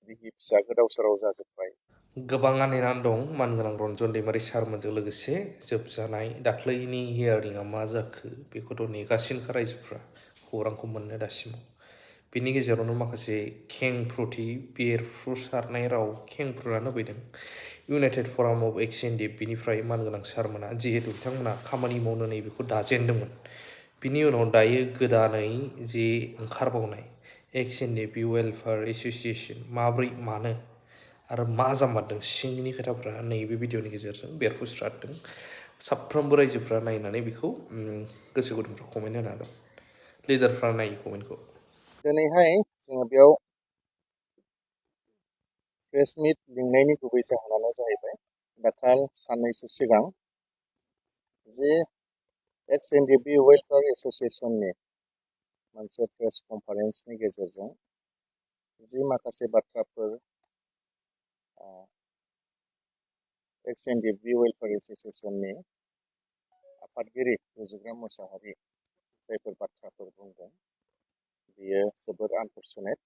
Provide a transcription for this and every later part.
बिहि फिसा गोदाव सोराव जाजोब्बाय। गोबाङा नेनानै दं मानगोनां रन्जन दैमारि सारमोनजों लोगोसे जोबजानाय दाख्लैनि हियारिंआ मा जाखो बेखौथ' नेगासिनोखा रायजोफ्रा खौरांखौ मोननो दासिमाव। बिनि गेजेरावनो माखासे खेंफ्रुथि बेरफ्रुसारनाय राव खेंफ्रुनानै होफैदों united forum of ex N D F बिनिफ्राय मानगोनां सारमोना जिहेतु बिथांमोना खामानि मावनो नैबेखौ दाजेनदोंमोन। बिनि उनाव दायो गोदानै जे ओंखारबावनाय ex N D F welfare association माब्रै मानो आरो मा जामारदों सिंनि खोथाफ्रा नैबे भिडिअनि गेजेरजों बेरफ्रुस्रारदों। साफ्रोमबो रायजोफ्रा नायनानै बेखौ गोसो गुदुंफ्रा कमेन्ट होनो हागोन। लिडारफ्रा नायो कमेन्टखौ। दिनैहाय जोङो बेयाव प्रेस मिट लिंनायनि गुबै जाहोनानो जाहैबाय दाखाल साननैसो सिगां जे एक्स एन डि एफ वेलफेयार एस'सिएसननि मोनसे प्रेस कनफारेन्सनि गेजेरजों जि माखासे बाथ्राफोर एक्स एन डि एफ वेलफेयार एस'सिएसननि आफादगिरि रुजुग्रा मोसाहारि जायफोर बाथ्राफोर बुंदों बियो जोबोद आनफर्चुनेट।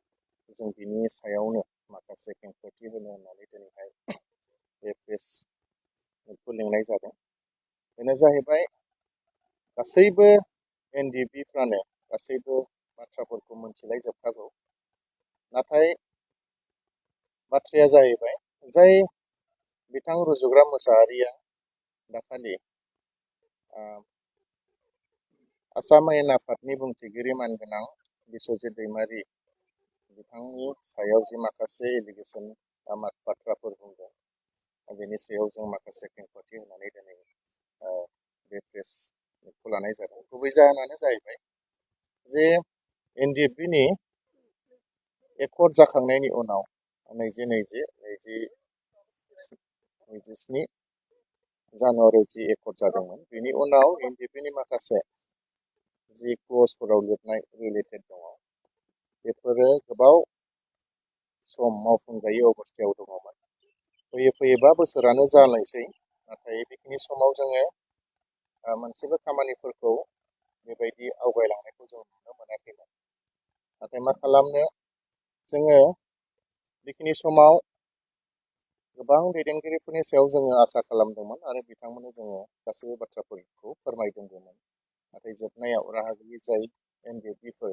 जों बिनि सायावनो माखासे खेंफोरथि होनो होननानै दिनैहाय बे प्रेस मिटखौ लिंनाय जादों। बेनो जाहैबाय गासैबो एन डि एफ फ्रानो गासैबो बाथ्राफोरखौ मोनथिलायजोबखागौ, नाथाय बाथ्राया जाहैबाय जाय बिथां रुजुग्रा मोसाहारिया दाखालि आसाम आयेन आफादनि बुंथिगिरि मानगोनां बिस्वजित दैमारि बिथांनि सायाव जि माखासे एलिगेसन बाथ्राफोर बुंदों बेनि सायाव जों माखासे खेंफोरथि होनानै दिनै बे प्रेस मिटखौ लानाय जादों। गुबै जाहोनानो जाहैबाय जे एन डि एफ नि एकर्ड जाखांनायनि उनाव 2020-2027 जानुवारियाव जि एकर्ड जादोंमोन बेनि उनाव एन डि एफ नि माखासे जि क्लजफोराव लिरनाय रिलेटेड दङ बेफोरो गोबाव सम मावफुंजायै अबस्थायाव दङमोन। फैयै फैयै 5 बोसोरानो जालायसै, नाथाय बेखिनि समाव जोङो मोनसेबो खामानिफोरखौ बेबायदि आवगायलांनायखौ जों नुनो मोनाखैमोन। नाथाय मा खालामनो, जोङो बेखिनि समाव गोबां दैदेनगिरिफोरनि सायाव जोङो आसा खालामदोंमोन आरो बिथांमोननो जोङो गासैबो बाथ्राफोरखौ फोरमायदोंमोन। नाथाय जोबनायाव राहा गैयै जाय N D F for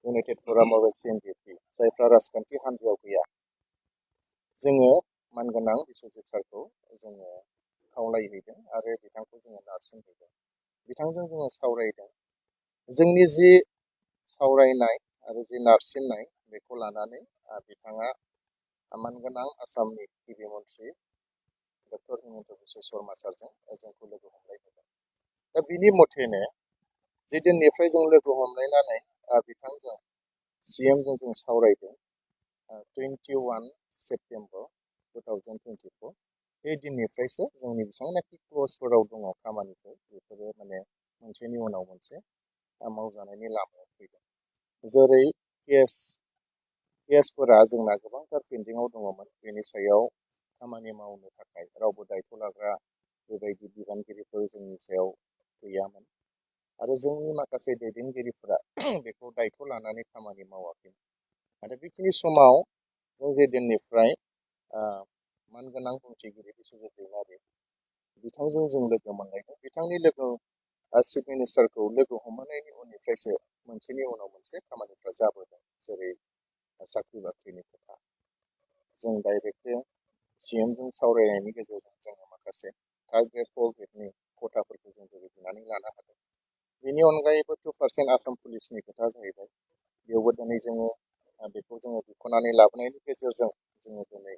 united forum of ex N D F जायफ्रा राजखान्थि हान्जायाव गैया, जोङो मानगोनां बिस्वजित सारखौ जोङो खावलायहैदों आरो बिथांखौ जोङो नारसिनहैदों। बिथांजों जोङो सावरायदों। जोंनि जि सावरायनाय आरो जि नारसिननाय बेखौ लानानै बिथाङा मानगोनां आसामनि गिबि मन्थ्रि डक्टर हिमन्त बिश्व शर्मा सारजों जोंखौ लोगो हमलायहोदों। दा बिनि मथेनो जे दिननिफ्राय जों लोगो हमलायनानै बिथांजों CMजों जों सावरायदों 21 सेप्तेम्बर 2024 बे दिननिफ्रायसो जोंनि बेसेबांनाखि क्लजफोराव दङ खामानिफोर बेफोरो माने मोनसेनि उनाव मोनसे मावजानायनि लामायाव फैदों। जेरै केसफोरा जोंना गोबांथार पेन्डिङाव दङमोन, बेनि सायाव खामानि मावनो थाखाय रावबो दायथ' लाग्रा बेबायदि बिबानगिरिफोर जोंनि सायाव गैयामोन आरो जोंनि माखासे दैदेनगिरिफोरा बेखौ दायथ' लानानै खामानि मावाखै। आरो बेखिनि समाव जों जे दिननिफ्राय मानगोनां बुंथिगिरि बिस्वजित दैमारि बिथांजों जों लोगो मोनलायदों। बिथांनि चिफ मिनिस्टारखौ लोगो हमनायनि उननिफ्रायसो मोनसेनि उनाव मोनसे खामानिफ्रा जाबोदों। जेरै साख्रि बाख्रिनि खोथा, जों डाइरेक्टली CMजों सावरायनायनि गेजेरजों जोङो माखासे 3rd ग्रेड 4th ग्रेडनि खथाफोरखौ जों दिहुननानै लानो हादों। बेनि अनगायैबो 2% आसाम पुलिसनि खोथा जाहैबाय, बेयावबो दिनै जोङो बेखौ जोङो बिख'नानै लाबोनायनि गेजेरजों जोङो दिनै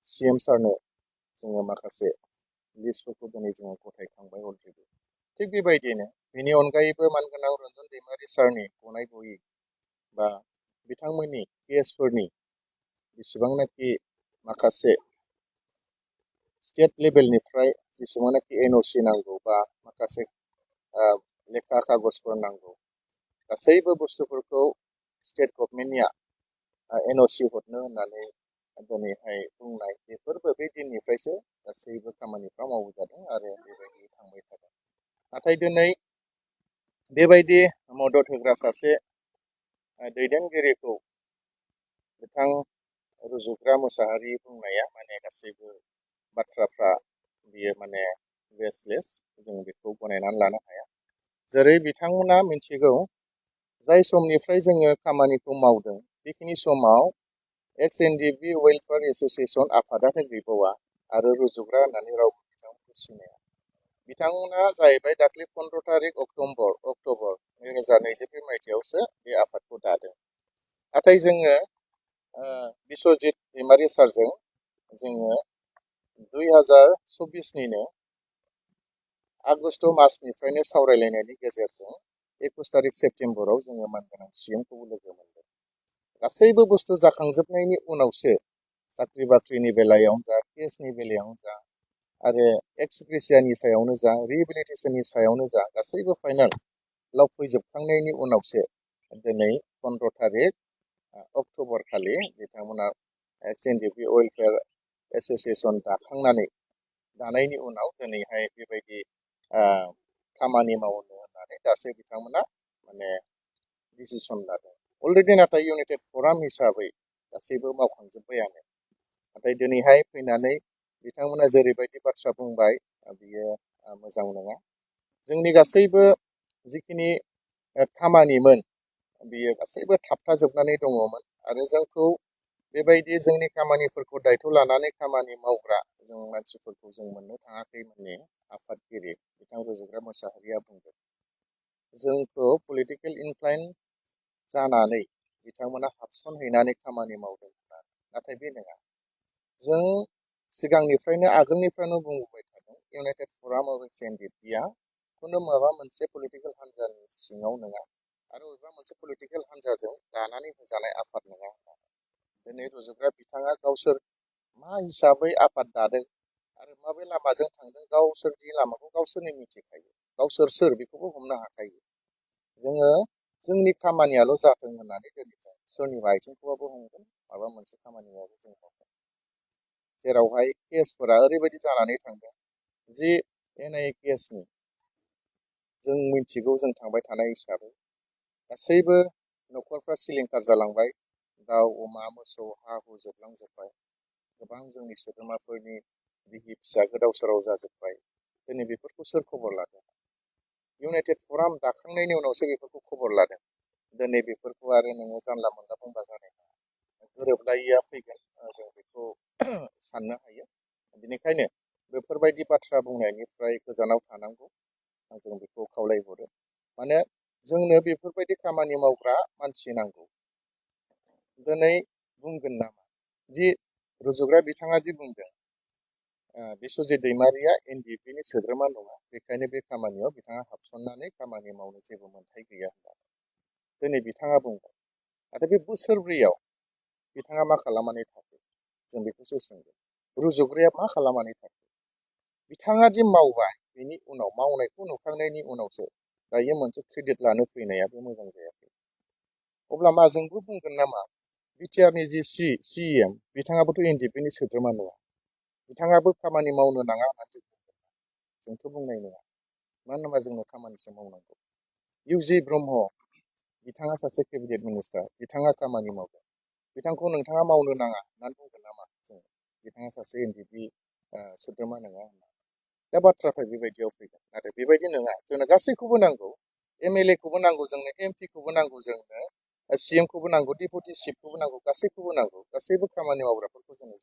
CM सारनो जोङो माखासे लिस्टफोरखौ दिनै जोङो गथायखांबाय अलरेडि। थिग बेबायदिनो बेनि अनगायैबो मानगोनां रन्जन दैमारि सारनि गनाय गयै बा बिथांमोननि केसफोरनि बेसेबांनाखि माखासे स्टेट लेभेलनिफ्राय जेसेबांनाखि NOC नांगौ बा माखासे लेखा कागजफोर नांगौ, गासैबो बुस्थुफोरखौ स्टेट गभर्नमेन्टनिया NOC हरनो होननानै दिनैहाय बुंनाय बेफोरबो बे दिननिफ्रायसो गासैबो खामानिफ्रा मावजादों आरो बेबायदि थांबाय थादों। नाथाय दिनै बेबायदि मदद होग्रा सासे दैदेनगिरिखौ बिथां रुजुग्रा मोसाहारि बुंनाया माने गासैबो बाथ्राफ्रा बियो माने बेसलेस, जों बेखौ गनायनानै लानो हाया। जेरै बिथांमोना मिथिगौ जाय समनिफ्राय जोङो खामानिखौ मावदों बेखिनि समाव एक्स एनडिपि वेलफेयार एस'सिएसन आफादानो गैबावा आरो रुजुग्रा होननानै रावबो बिथांमोनखौ सिनाया। बिथांमोना जाहैबाय दाख्लै 15 तारिख अक्ट'बर 2024 मायथाइयावसो बे आफादखौ दादों। नाथाय जोङो बिस्वजित दैमारि सारजों जोङो 2024निनो आगष्ट मासनिफ्रायनो सावरायलायनायनि गेजेरजों 21 तारिख सेप्तेम्बराव जोङो मानगोनां सिएमखौबो लोगो मोनदों। गासैबो बुस्थु जाखांजोबनायनि उनावसो साख्रि बाख्रिनि बेलायावनो जा, केसनि बेलायावनो जा आरो एक्स ग्रेसियानि सायावनो जा, रिहेबिलिटेसननि सायावनो जा, गासैबो फाइनालाव फैजोबखांनायनि उनावसो दिनै 15 तारिख अक्ट'बर खालि बिथांमोना एक्स एनडिपि वेलफेयार एस'सिएसन दानायनि उनाव दिनैहाय बेबायदि खामानि मावनो होननानै दासो बिथांमोना माने डिसिसन लादों। अलरेडि नाथाय इउनाइटेड फराम हिसाबै गासैबो मावखांजोब्बायानो। नाथाय दिनैहाय फैनानै बिथांमोना जेरैबायदि बाथ्रा बुंबाय बियो मोजां नङा। जोंनि गासैबो जिखिनि खामानिमोन बियो गासैबो थाबथाजोबनानै दङमोन आरो जोंखौ बेबायदि जोंनि खामानिफोरखौ दायथ' लानानै खामानि मावग्रा जों मानसिफोरखौ जों मोननो थाङाखै होननानै आफादगिरि बिथां रुजुग्रा मोसाहारिया बुंदों। जोंखौ पलिटिकेल इनफ्लुयेन्स जानानै बिथांमोना हाबसनहैनानै खामानि मावदों होननानै। नाथाय बे नङा। जों सिगांनिफ्रायनो आगोलनिफ्रायनो बुंबोबाय थादों इउनाइटेड फराम अफ एक्स एनडिपिआ खुनु माबा मोनसे पलिटिकेल हान्जानि सिङाव नङा आरो बबेबा मोनसे पलिटिकेल हान्जाजों दानानै होजानाय आफाद नङा होननानै। दिनै रुजुग्रा बिथाङा गावसोर मा हिसाबै आफाद दादों आरो माबे लामाजों थांदों गावसोरनि लामाखौ गावसोरनो मिथिखायो। गावसोर सोर बेखौबो हमनो हाखायो। जोङो जोंनि खामानियाल' जाथों होननानै दिनै जों सोरनिबा आथिंखौबाबो हमगोन, माबा मोनसे खामानियाबो जों मावगोन। जेरावहाय केसफोरा ओरैबायदि जानानै थांदों जि एनआइए केसनि जों मिथिगौ, जों थांबाय थानाय हिसाबै गासैबो न'खरफ्रा सिलिंखार जालांबाय। दाउ अमा मोसौ हा हु जोबलांजोब्बाय। गोबां जोंनि सोद्रोमाफोरनि बिसि फिसा गोदाव सोराव जाजोब्बाय। दिनै बेफोरखौ सोर खबर लादों? इउनाइटेड फराम दाखांनायनि उनावसो बेफोरखौ खबर लादों। दिनै बेफोरखौ आरो नोङो जानला मोनला बुंबा जानाय नङा। गोरोबलायिया फैगोन, जों बेखौ साननो हायो। बेनिखायनो बेफोरबायदि बाथ्रा बुंनायनिफ्राय गोजानाव थानांगौ, जों बेखौ खावलायहरो। माने जोंनो बेफोरबायदि खामानि मावग्रा मानसि नांगौ। दिनै बुंगोन नामा जि रुजुग्रा बिथाङा जि बुंदों बिस्वजित दैमारिया एनडिपिनि सोद्रोमा नङा, बेखायनो बे खामानियाव बिथाङा हाबसननानै खामानि मावनो जेबो मोन्थाय गैया होननानै दिनै बिथाङा बुंबाय। नाथाय बे बोसोरब्रैयाव बिथाङा मा खालामनानै थाखो जों बेखौसो सोंगोन। रुजुग्राया मा खालामनानै थाखो? बिथाङा दि मावबाय बेनि उनाव मावनायखौ नुखांनायनि उनावसो दायो मोनसे क्रेडिट लानो फैनायाबो मोजां जायाखै। अब्ला मा जोंबो बुंगोन नामा बिटिआरनि जि सिएम बिथाङाबोथ' एनडिपिनि सोद्रोमा नङा, बिथाङाबो खामानि मावनो नाङा होननानै जोंथ' बुंनाय नङा। मानो होनबा जोंनो खामानिसो मावनांगौ। इउजि ब्रह्म बिथाङा सासे केबिनेट मिनिस्टार, बिथाङा खामानि मावदों। बिथांखौ नोंथाङा मावनो नाङा होननानै बुंगोन नामा जों? बिथाङा सासे एनडिपि सोद्रोमा नङा होनना। दा बाथ्राफ्रा बेबायदियाव फैगोन। नाथाय बेबायदि नङा। जोंनो गासैखौबो नांगौ। एमएलए खौबो नांगौ जोंनो, एमपिखौबो नांगौ जोंनो, सिएमखौबो नांगौ, डिपुटि चिफखौबो नांगौ, गासैखौबो नांगौ। गासैबो खामानि मावग्राफोरखौ जोंनो